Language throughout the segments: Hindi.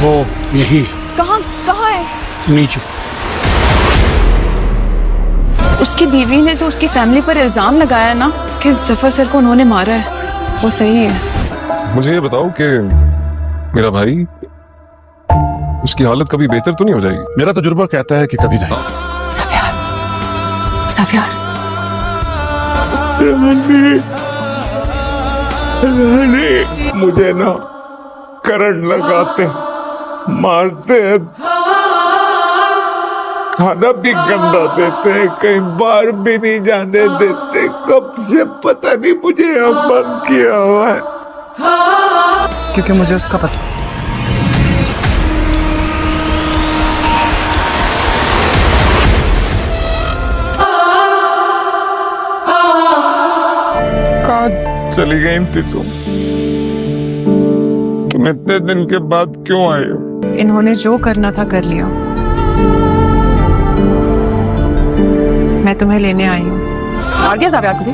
वो यही कहाँ कहाँ है? नीचे। उसकी बीवी ने तो उसकी फैमिली पर इल्जाम लगाया ना कि जफर सर को उन्होंने मारा है, वो सही है? मुझे ये बताओ कि मेरा भाई, उसकी हालत कभी बेहतर तो नहीं हो जाएगी? मेरा तजुर्बा कहता है कि कभी नहीं। सफियार, सफियार, रानी, रानी, मुझे ना करंट लगाते, मारते हैं, खाना भी गंदा देते हैं, कहीं बाहर भी नहीं जाने देते। कब से पता नहीं मुझे यहाँ बंद किया हुआ है। क्योंकि मुझे उसका पता। कहाँ चली गई थी तुम इतने दिन के बाद क्यों आए हो? इन्होंने जो करना था कर लिया। मैं तुम्हें लेने आई हूँ। आ गया जावियार को भी?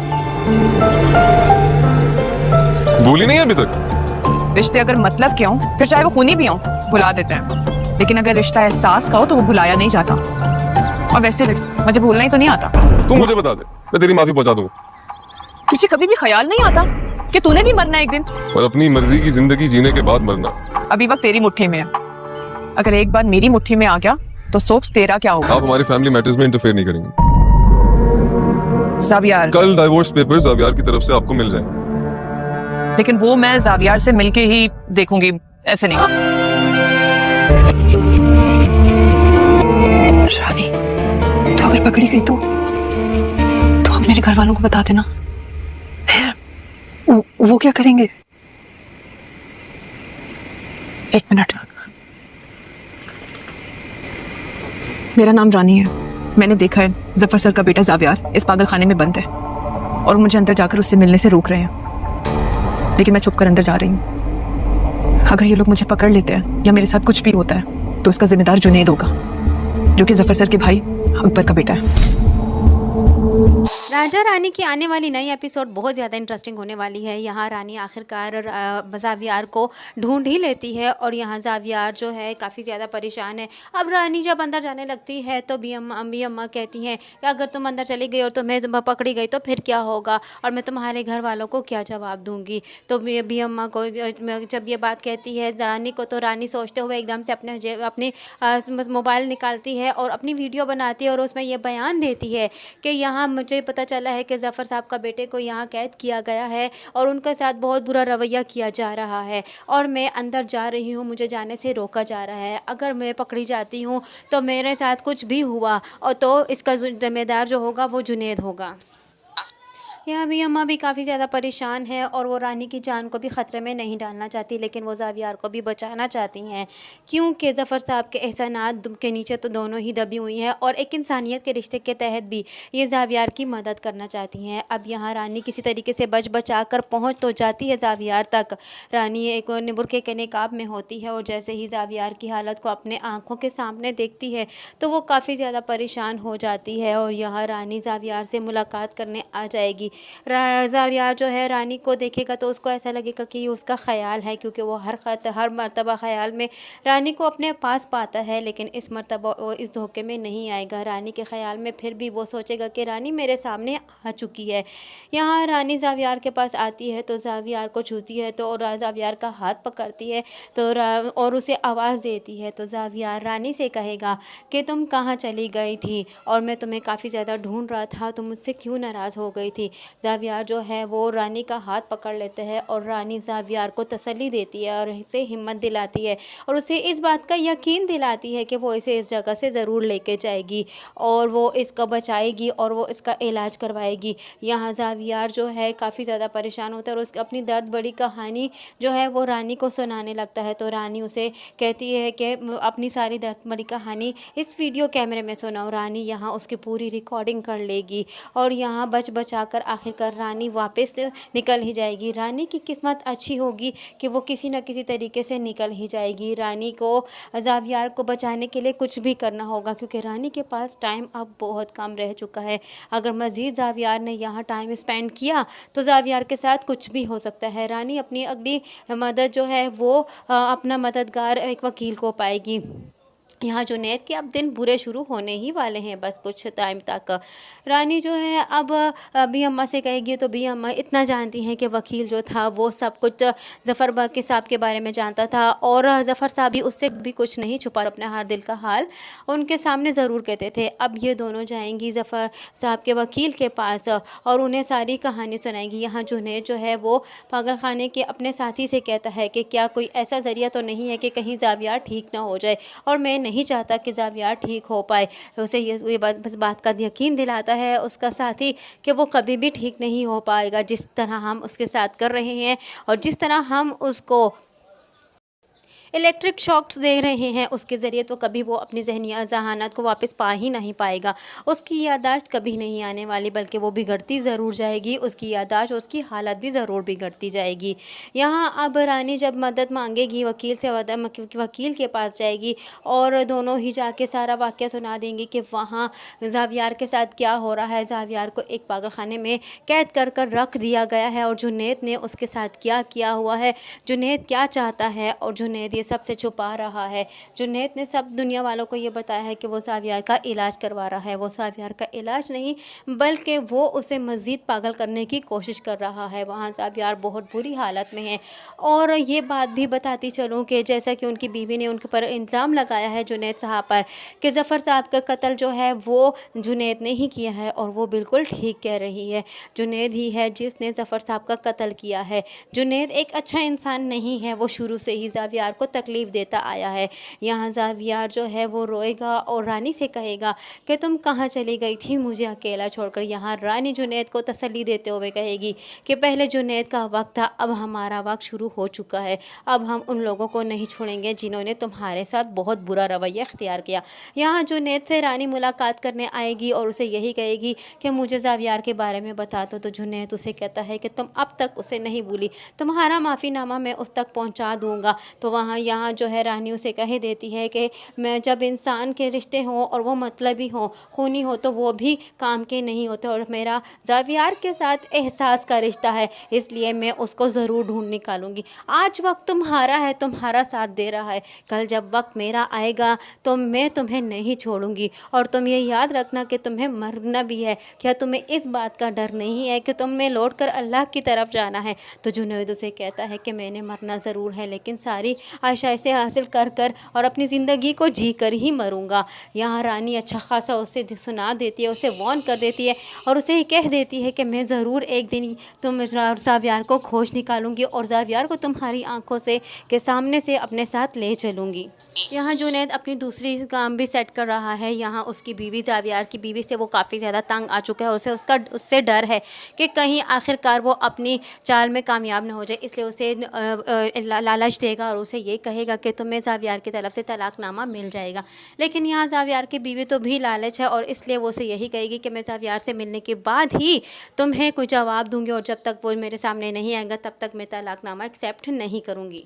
भूली नहीं है अभी तक? रिश्ते अगर मतलब के हों, फिर चाहे वो खूनी भी हों, भुला देते हैं। लेकिन अगर रिश्ता एहसास का हो तो वो भुलाया नहीं जाता। और वैसे भी मुझे भूलना ही तो नहीं आता। तू मुझे बता दे, मैं तेरी माफी पहुंचा दूंगा। तुझे कभी भी ख्याल नहीं आता कि तूने भी मरना एक दिन? और अपनी मर्जी की जिंदगी जीने के बाद मरना। अभी वक्त तेरी मुट्ठी में है। अगर एक बार मेरी मुट्ठी में आ गया तो सोच तेरा क्या होगा। आप हमारी फैमिली मैटर्स में इंटरफेयर नहीं करेंगे। जावियार, कल डाइवोर्स पेपर्स जावियार की तरफ से आपको मिल जाएंगे। लेकिन वो मैं जावियार से मिलके ही देखूंगी, ऐसे नहीं। शादी तो अगर पकड़ी गई तो अब मेरे घर वालों को बता देना, फिर वो क्या करेंगे? एक मिनट, मेरा नाम रानी है। मैंने देखा है जफर सर का बेटा जावियार इस पागल खाने में बंद है और मुझे अंदर जाकर उससे मिलने से रोक रहे हैं। लेकिन मैं छुप कर अंदर जा रही हूँ। अगर ये लोग मुझे पकड़ लेते हैं या मेरे साथ कुछ भी होता है तो इसका जिम्मेदार जुनेद होगा, जो कि जफर सर के भाई अकबर का बेटा है। राजा रानी की आने वाली नई एपिसोड बहुत ज़्यादा इंटरेस्टिंग होने वाली है। यहाँ रानी आखिरकार जावियार को ढूंढ ही लेती है और यहाँ जावियार जो है काफ़ी ज़्यादा परेशान है। अब रानी जब अंदर जाने लगती है तो भी अम्मा कहती हैं कि अगर तुम अंदर चली गई और तुम्हें पकड़ी गई तो फिर क्या होगा और मैं तुम्हारे घर वालों को क्या जवाब दूंगी। तो भी अम्मा को जब ये बात कहती है रानी को, तो रानी सोचते हुए एकदम से अपने मोबाइल निकालती है और अपनी वीडियो बनाती है और उसमें यह बयान देती है कि यहाँ मुझे पता चला है कि जफ़र साहब का बेटे को यहाँ कैद किया गया है और उनके साथ बहुत बुरा रवैया किया जा रहा है और मैं अंदर जा रही हूँ, मुझे जाने से रोका जा रहा है। अगर मैं पकड़ी जाती हूँ तो मेरे साथ कुछ भी हुआ और तो इसका जिम्मेदार जो होगा वो जुनेद होगा। यहाँ भी अम्मा भी काफ़ी ज़्यादा परेशान है और वो रानी की जान को भी ख़तरे में नहीं डालना चाहती, लेकिन वो जावियार को भी बचाना चाहती हैं क्योंकि ज़फ़र साहब के एहसानात के नीचे तो दोनों ही दबी हुई हैं और एक इंसानियत के रिश्ते के तहत भी ये जावियार की मदद करना चाहती हैं। अब यहाँ रानी किसी तरीके से बचा कर पहुँच तो जाती है जावियार तक। रानी एक बुरखे के निकाब में होती है और जैसे ही जावियार की हालत को अपने आँखों के सामने देखती है तो वो काफ़ी ज़्यादा परेशान हो जाती है और यहाँ रानी जावियार से मुलाकात करने आ जाएगी। जावियार जो है रानी को देखेगा तो उसको ऐसा लगेगा कि ये उसका ख्याल है, क्योंकि वो हर मर्तबा ख्याल में रानी को अपने पास पाता है, लेकिन इस मर्तबा वो इस धोखे में नहीं आएगा। रानी के ख्याल में फिर भी वो सोचेगा कि रानी मेरे सामने आ चुकी है। यहाँ रानी जावियार के पास आती है तो जावियार को छूती है तो जावियार का हाथ पकड़ती है तो और उसे आवाज़ देती है। तो जावियार रानी से कहेगा कि तुम कहाँ चली गई थी और मैं तुम्हें काफ़ी ज़्यादा ढूंढ रहा था, तुम मुझसे क्यों नाराज़ हो गई थी। जावियार जो है वो रानी का हाथ पकड़ लेते हैं और रानी जावियार को तसल्ली देती है और इसे हिम्मत दिलाती है और उसे इस बात का यकीन दिलाती है कि वो इसे इस जगह से ज़रूर लेके जाएगी और वो इसको बचाएगी और वो इसका इलाज करवाएगी। यहाँ जावियार जो है काफ़ी ज़्यादा परेशान होता है और उसकी अपनी दर्द बड़ी कहानी जो है वो रानी को सुनाने लगता है। तो रानी उसे कहती है कि अपनी सारी दर्द बड़ी कहानी इस वीडियो कैमरे में सुनाओ। रानी यहाँ उसकी पूरी रिकॉर्डिंग कर लेगी और यहाँ बचा कर आखिरकार रानी वापस निकल ही जाएगी। रानी की किस्मत अच्छी होगी कि वो किसी न किसी तरीके से निकल ही जाएगी। रानी को ज़ावियार को बचाने के लिए कुछ भी करना होगा, क्योंकि रानी के पास टाइम अब बहुत कम रह चुका है। अगर मज़ीद ज़ावियार ने यहाँ टाइम स्पेंड किया तो ज़ावियार के साथ कुछ भी हो सकता है। रानी अपनी अगली मदद जो है वो अपना मददगार एक वकील को पाएगी। यहाँ जुनैद के अब दिन बुरे शुरू होने ही वाले हैं, बस कुछ टाइम तक। रानी जो है अब बी अम्मा से कहेगी तो बी अम्मा इतना जानती हैं कि वकील जो था वो सब कुछ ज़फ़र के साहब के बारे में जानता था, और ज़फ़र साहब भी उससे भी कुछ नहीं छुपा, अपना हर दिल का हाल उनके सामने ज़रूर कहते थे। अब ये दोनों जाएंगी ज़फ़र साहब के वकील के पास और उन्हें सारी कहानी सुनाएंगी। यहाँ जुनैद जो है वो पागल खाने के अपने साथी से कहता है कि क्या कोई ऐसा ज़रिया तो नहीं है कि कहीं ज़ावियार ठीक ना हो जाए, और मैं नहीं चाहता कि ज़ावियार ठीक हो पाए। उसे ये बात का यकीन दिलाता है उसका साथी कि वो कभी भी ठीक नहीं हो पाएगा। जिस तरह हम उसके साथ कर रहे हैं और जिस तरह हम उसको इलेक्ट्रिक शॉक्स दे रहे हैं उसके ज़रिए, तो कभी वो अपनी ज़हनी ज़हानत को वापस पा ही नहीं पाएगा। उसकी याददाश्त कभी नहीं आने वाली, बल्कि वो बिगड़ती ज़रूर जाएगी। उसकी याददाश्त, उसकी हालत भी ज़रूर बिगड़ती जाएगी। यहाँ अब रानी जब मदद मांगेगी वकील से, वकील के पास जाएगी और दोनों ही जाके सारा वाक़या सुना देंगे कि वहाँ ज़ावियार के साथ क्या हो रहा है। ज़ावियार को एक पागल खाने में कैद कर रख दिया गया है और जुनैद ने उसके साथ क्या किया हुआ है, जुनैद क्या चाहता है और जुनैद ये सबसे छुपा रहा है। जुनैद ने सब दुनिया वालों को ये बताया है कि वो ज़ावियार का इलाज करवा रहा है। वो ज़ावियार का इलाज नहीं बल्कि वो उसे मज़ीद पागल करने की कोशिश कर रहा है। वहाँ ज़ावियार बहुत बुरी हालत में है। और ये बात भी बताती चलूँ कि जैसा कि उनकी बीवी ने उनके पर इल्ज़ाम लगाया है जुनैद साहब पर कि ज़फ़र साहब का कत्ल जो है वो जुनैद ने ही किया है, और वो बिल्कुल ठीक कह रही है। जुनैद ही है जिसने ज़फ़र साहब का कत्ल किया है। जुनैद एक अच्छा इंसान नहीं है, वो शुरू से ही ज़ावियार को तकलीफ़ देता आया है। यहाँ ज़ावियार जो है वो रोएगा और रानी से कहेगा कि तुम कहाँ चली गई थी मुझे अकेला छोड़कर। यहाँ रानी जुनैद को तसल्ली देते हुए कहेगी कि पहले जुनैद का वक्त था, अब हमारा वक्त शुरू हो चुका है। अब हम उन लोगों को नहीं छोड़ेंगे जिन्होंने तुम्हारे साथ बहुत बुरा रवैया इख्तियार किया। यहाँ जुनैद से रानी मुलाकात करने आएगी और उसे यही कहेगी कि मुझे ज़ावियार के बारे में बता दो। तो जुनैद उसे कहता है कि तुम अब तक उसे नहीं भूली, तुम्हारा माफ़ीनामा मैं उस तक पहुँचा दूँगा। तो यहाँ जो है रानी उसे कह देती है कि मैं जब इंसान के रिश्ते हों और वो मतलबी हों, खूनी हो, तो वो भी काम के नहीं होते, और मेरा ज़ावियार के साथ एहसास का रिश्ता है, इसलिए मैं उसको ज़रूर ढूंढ निकालूंगी। आज वक्त तुम्हारा है, तुम्हारा साथ दे रहा है, कल जब वक्त मेरा आएगा तो मैं तुम्हें नहीं छोड़ूंगी। और तुम ये याद रखना कि तुम्हें मरना भी है। क्या तुम्हें इस बात का डर नहीं है कि तुम्हें लौट कर अल्लाह की तरफ जाना है? तो जुनैद उसे कहता है कि मैंने मरना ज़रूर है, लेकिन सारी आशा से हासिल कर और अपनी ज़िंदगी को जी कर ही मरूंगा। यहाँ रानी अच्छा खासा उसे सुना देती है, उसे वार्न कर देती है और उसे कह देती है कि मैं ज़रूर एक दिन तुम ज़ावियार को खोज निकालूंगी और ज़ावियार को तुम्हारी आंखों से के सामने से अपने साथ ले चलूँगी। यहाँ जुनैद अपनी दूसरी काम भी सेट कर रहा है। यहाँ उसकी बीवी, ज़ावियार की बीवी से वो काफ़ी ज़्यादा तंग आ चुका है। उससे डर है कि कहीं आखिरकार वो अपनी चाल में कामयाब न हो जाए, इसलिए उसे लालच देगा और उसे ये कहेगा कि तुम्हें ज़ावियार की तरफ से तलाक़नामा मिल जाएगा। लेकिन यहाँ ज़ावियार की बीवी तो भी लालच है और इसलिए वो उसे यही कहेगी कि मैं ज़ावियार से मिलने के बाद ही तुम्हें कोई जवाब दूंगी, और जब तक वो मेरे सामने नहीं आएगा तब तक मैं तलाक़नामा एक्सेप्ट नहीं करूँगी।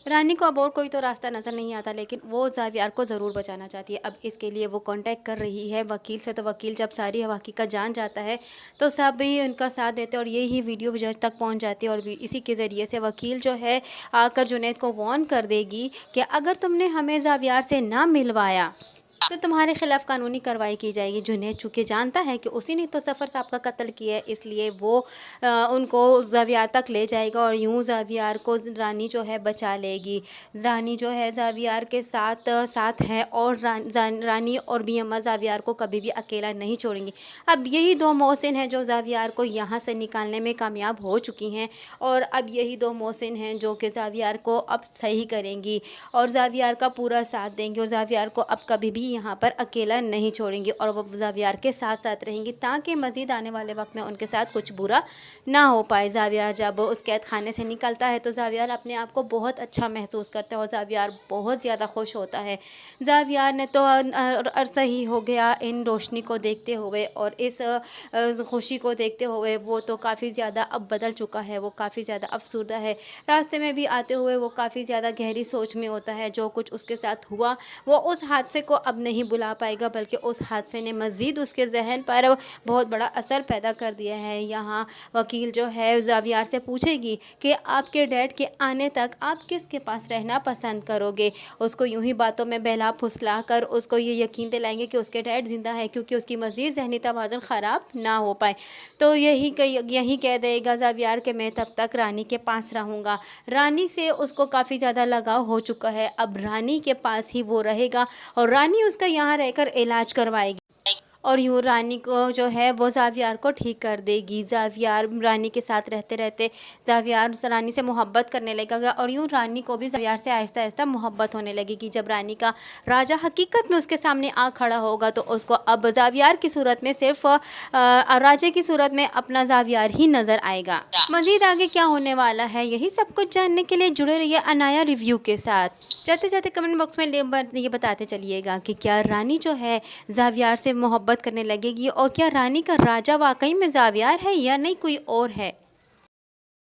रानी को अब और कोई तो रास्ता नज़र नहीं आता, लेकिन वो ज़ावियार को ज़रूर बचाना चाहती है। अब इसके लिए वो कांटेक्ट कर रही है वकील से। तो वकील जब सारी हकीकत जान जाता है तो सब भी उनका साथ देते हैं और यही वीडियो जज तक पहुंच जाती है। और इसी के ज़रिए से वकील जो है आकर जुनैद को वार्न कर देगी कि अगर तुमने हमें ज़ावियार से ना मिलवाया तो तुम्हारे खिलाफ़ कानूनी कार्रवाई की जाएगी। जुनैद चूँकि जानता है कि उसी ने तो ज़फ़र साहब का कत्ल किया है, इसलिए वो उनको ज़ावियार तक ले जाएगा और यूँ ज़ावियार को रानी जो है बचा लेगी। रानी जो है ज़ावियार के साथ है और रानी और बी अम्मा ज़ावियार को कभी भी अकेला नहीं छोड़ेंगी। अब यही दो मोहसिन हैं जो ज़ावियार को यहाँ से निकालने में कामयाब हो चुकी हैं, और अब यही दो मोहसिन हैं जो कि ज़ावियार को अब सही करेंगी और ज़ावियार का पूरा साथ देंगे, और ज़ावियार को अब कभी भी यहाँ पर अकेला नहीं छोड़ेंगी और वो ज़ावियार के साथ साथ रहेंगी ताकि मज़ीद आने वाले वक्त में उनके साथ कुछ बुरा ना हो पाए। ज़ावियार जब उस कैद खाने से निकलता है तो ज़ावियार अपने आप को बहुत अच्छा महसूस करता है और ज़ावियार बहुत ज़्यादा खुश होता है। ज़ावियार ने तो अरसा ही हो गया इन रोशनी को देखते हुए और इस खुशी को देखते हुए वो तो काफ़ी ज़्यादा अब बदल चुका है, वो काफ़ी ज़्यादा अफसरदा है। रास्ते में भी आते हुए वो काफ़ी ज़्यादा गहरी सोच में होता है। जो कुछ उसके साथ हुआ वो उस हादसे को अब नहीं भुला पाएगा, बल्कि उस हादसे ने मज़ीद उसके जहन पर बहुत बड़ा असर पैदा कर दिया है। यहाँ वकील जो है ज़ावियार से पूछेगी कि आपके डैड के आने तक आप किसके पास रहना पसंद करोगे। उसको यूं ही बातों में बहला फुसला कर उसको ये यकीन दिलाएंगे कि उसके डैड ज़िंदा है, क्योंकि उसकी मज़ीद जहनी तवाज़ुन ख़राब ना हो पाए। तो यही कह देगा ज़ावियार कि मैं तब तक रानी के पास रहूँगा। रानी से उसको काफ़ी ज़्यादा लगाव हो चुका है, अब रानी के पास ही वो रहेगा और रानी उसका यहाँ रहकर इलाज करवाएगी और यूँ रानी को जो है वो ज़ावियार को ठीक कर देगी। ज़ावियार रानी के साथ रहते रहते ज़ावियार रानी से मोहब्बत करने लगेगा और यूँ रानी को भी ज़ावियार से आहिस्ता आहिस्ता मोहब्बत होने लगेगी। जब रानी का राजा हकीकत में उसके सामने आ खड़ा होगा तो उसको अब ज़ावियार की सूरत में सिर्फ राजे की सूरत में अपना ज़ावियार ही नज़र आएगा। मज़ीद आगे क्या होने वाला है यही सब कुछ जानने के लिए जुड़े रहिए अनाया रिव्यू के साथ। जाते जाते कमेंट बॉक्स में ये बताते चलिएगा कि क्या रानी जो है ज़ावियार से मोहब्बत करने लगेगी और क्या रानी का राजा वाकई में ज़ावियार है या नहीं कोई और है।